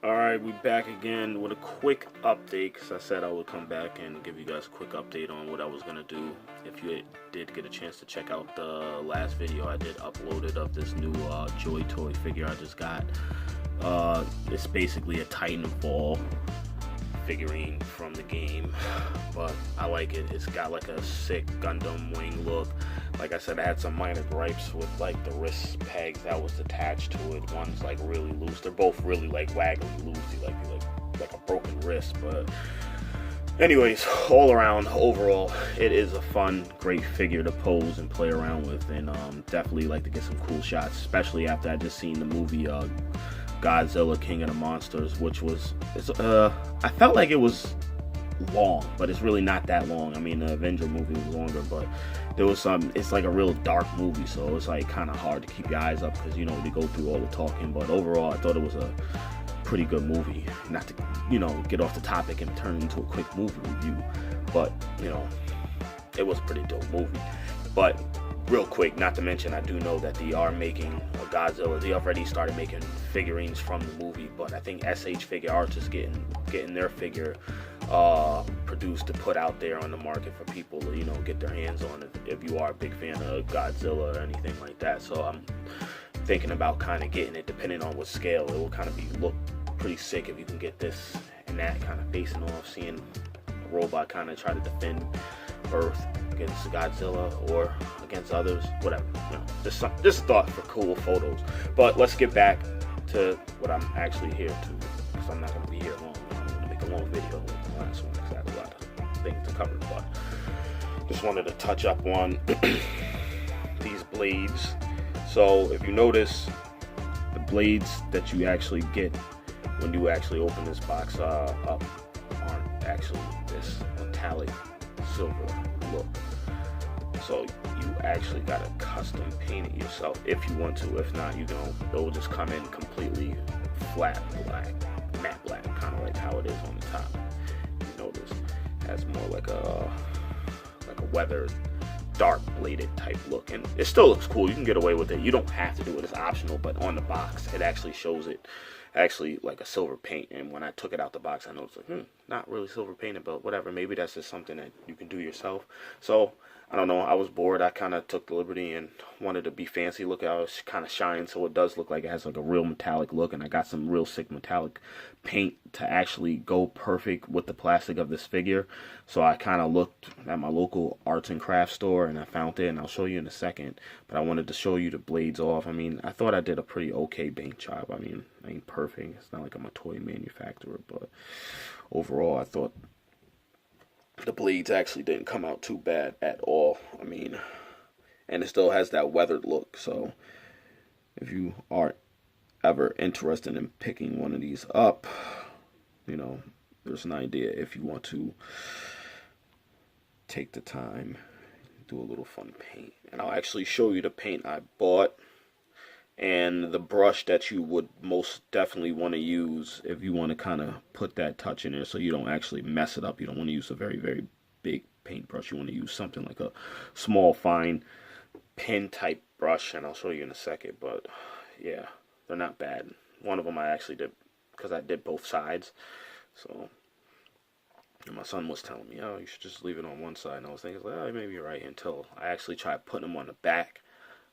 Alright, we back again with a quick update, because I said I would come back and give you guys a quick update on what I was going to do. If you did get a chance to check out the last video I did uploaded of this new Joy Toy figure I just got. It's basically a Titanfall figurine from the game, but I like it. It's got like a sick Gundam wing look. Like I said, I had some minor gripes with like the wrist pegs that was attached to it. One's like really loose. They're both really like waggly loosey, like a broken wrist. But anyways, all around, overall, it is a fun, great figure to pose and play around with, and definitely like to get some cool shots, especially after I just seen the movie Godzilla King of the Monsters, which was I felt like it was long, but it's really not that long. I mean, the Avenger movie was longer, but there was it's like a real dark movie, so it's like kind of hard to keep your eyes up because, you know, they go through all the talking. But overall, I thought it was a pretty good movie. Not to, you know, get off the topic and turn into a quick movie review, but, you know, it was a pretty dope movie. But real quick, not to mention, I do know that they are making a Godzilla. They already started making figurines from the movie, but I think SH Figure Arts is getting their figure produced to put out there on the market for people to, you know, get their hands on it if you are a big fan of Godzilla or anything like that. So I'm thinking about kind of getting it, depending on what scale. It will kind of look pretty sick if you can get this and that kind of facing off, seeing a robot kind of try to defend Earth against Godzilla or against others, whatever. You know, just thought for cool photos. But let's get back to what I'm actually here to, because I'm not going to be here long. I'm going to make a long video with the last one because I had a lot of things to cover. But just wanted to touch up on these blades. So if you notice, the blades that you actually get when you actually open this box up aren't actually this metallic silver look. So you actually gotta custom paint it yourself if you want to. If not, you know, it will just come in completely flat black, matte black, kind of like how it is on the top. You notice it has more like a weathered, dark bladed type look, and it still looks cool. You can get away with it. You don't have to do it. It's optional, but on the box it actually shows it actually like a silver paint. And when I took it out the box, I noticed like, not really silver painted, but whatever. Maybe that's just something that you can do yourself. So I don't know. I was bored. I kind of took the liberty and wanted to be fancy looking. I was kind of shine, so it does look like it has like a real metallic look. And I got some real sick metallic paint to actually go perfect with the plastic of this figure. So I kind of looked at my local arts and crafts store and I found it, and I'll show you in a second. But I wanted to show you the blades off. I mean, I thought I did a pretty okay paint job. I mean, I ain't perfect. It's not like I'm a toy manufacturer, but overall, I thought the blades actually didn't come out too bad at all. I mean, and it still has that weathered look. So if you are ever interested in picking one of these up, you know, there's an idea if you want to take the time, do a little fun paint. And I'll actually show you the paint I bought and the brush that you would most definitely want to use if you want to kind of put that touch in there so you don't actually mess it up. You don't want to use a very, very big paintbrush. You want to use something like a small, fine pen type brush, and I'll show you in a second. But yeah, they're not bad. One of them I actually did because I did both sides. So and my son was telling me, oh, you should just leave it on one side. And I was thinking, like, oh, maybe you're right, until I actually tried putting them on the back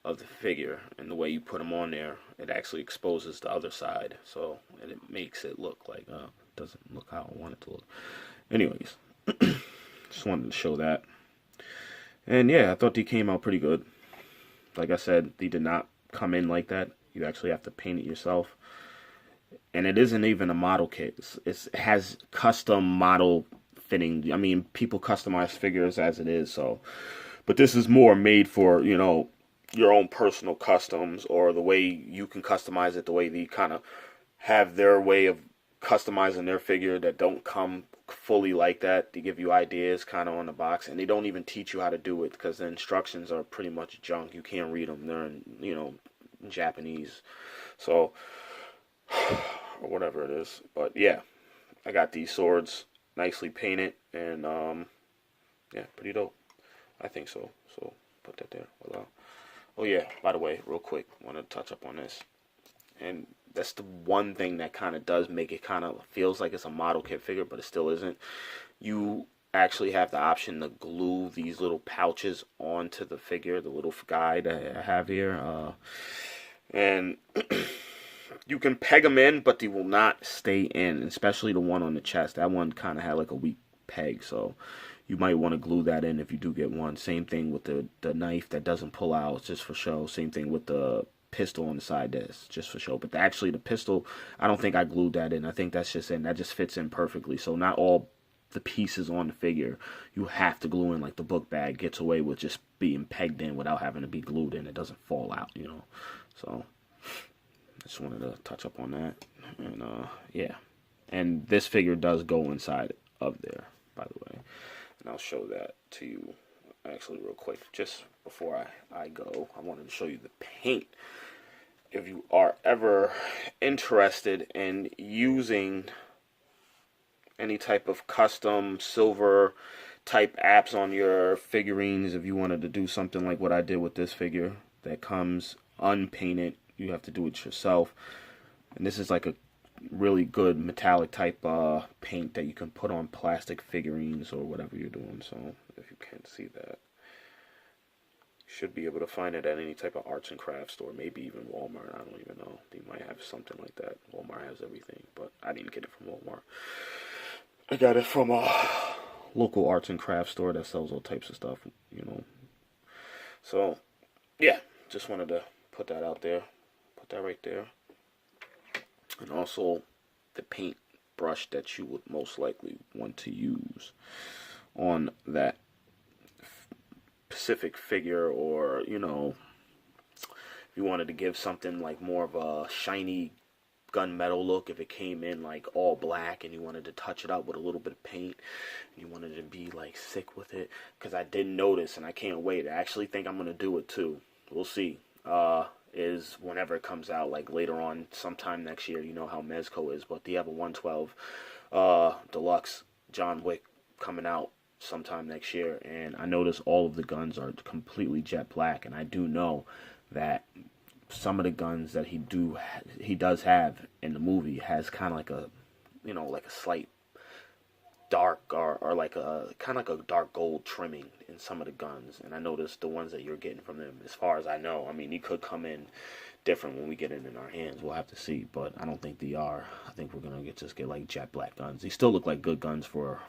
of the figure, and the way you put them on there, it actually exposes the other side, so, and it makes it look like doesn't look how I want it to look. Anyways, just wanted to show that. And yeah, I thought they came out pretty good. Like I said, they did not come in like that. You actually have to paint it yourself, and it isn't even a model kit. It has custom model fitting. I mean, people customize figures as it is, so, but this is more made for, you know, your own personal customs, or the way you can customize it, the way they kind of have their way of customizing their figure that don't come fully like that. They give you ideas kind of on the box, and they don't even teach you how to do it because the instructions are pretty much junk. You can't read them. They're in, you know, Japanese, so or whatever it is. But yeah, I got these swords nicely painted, and yeah, pretty dope. I think so. So put that there. Voila. Oh yeah, by the way, real quick, want to touch up on this. and that's the one thing that kind of does make it kind of feels like it's a model kit figure, but it still isn't. You actually have the option to glue these little pouches onto the figure, the little guy that I have here, and you can peg them in, but they will not stay in, especially the one on the chest. That one kind of had like a weak peg, so you might want to glue that in if you do get one. Same thing with the knife that doesn't pull out, it's just for show. Same thing with the pistol on the side, that's just for show. But actually the pistol, I don't think I glued that in. I think that's just in, that just fits in perfectly. So not all the pieces on the figure you have to glue in, like the book bag gets away with just being pegged in without having to be glued in. It doesn't fall out, you know. So I just wanted to touch up on that. And yeah, and this figure does go inside of there, by the way, and I'll show that to you actually real quick. Just before I go, I wanted to show you the paint. If you are ever interested in using any type of custom silver type apps on your figurines, if you wanted to do something like what I did with this figure that comes unpainted, you have to do it yourself. And this is like a really good metallic type paint that you can put on plastic figurines or whatever you're doing. So if you can't see that, you should be able to find it at any type of arts and crafts store, maybe even Walmart. I don't even know, they might have something like that. Walmart has everything, but I didn't get it from Walmart. I got it from a local arts and crafts store that sells all types of stuff, you know. So yeah, just wanted to put that out there, put that right there. And also the paint brush that you would most likely want to use on that specific figure, or, you know, if you wanted to give something like more of a shiny gunmetal look, if it came in like all black and you wanted to touch it up with a little bit of paint and you wanted to be like sick with it, because I did notice, and I can't wait, I actually think I'm gonna do it too, we'll see, is whenever it comes out, like later on sometime next year. You know how Mezco is, but they have a 112 deluxe John Wick coming out sometime next year, and I notice all of the guns are completely jet black, and I do know that some of the guns that he does have in the movie has kind of like a, you know, like a slight dark, or like a kind of like a dark gold trimming in some of the guns. And I noticed the ones that you're getting from them, as far as I know, I mean, he could come in different when we get it in our hands. We'll have to see, but I don't think they are. I think we're gonna just get like jet black guns. They still look like good guns for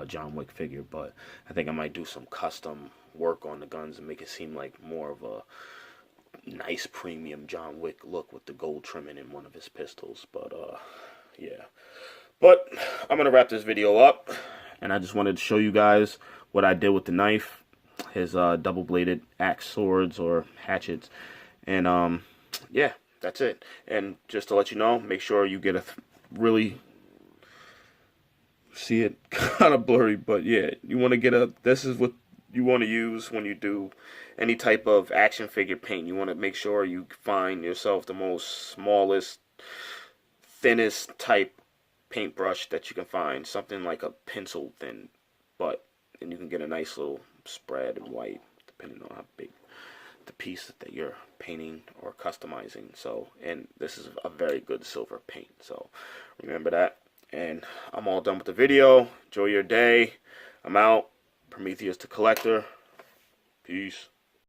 John Wick figure, but I think I might do some custom work on the guns and make it seem like more of a nice premium John Wick look with the gold trimming in one of his pistols. But yeah, but I'm gonna wrap this video up, and I just wanted to show you guys what I did with the knife, his double-bladed axe swords or hatchets, and yeah, that's it. And just to let you know, make sure you get a really, see it kind of blurry, but yeah, you want to get a, this is what you want to use when you do any type of action figure paint. You want to make sure you find yourself the most smallest, thinnest type paintbrush that you can find, something like a pencil thin, but and you can get a nice little spread of white depending on how big the piece that you're painting or customizing. So, and this is a very good silver paint, so remember that. And I'm all done with the video. Enjoy your day. I'm out. Prometheus the Collector. Peace.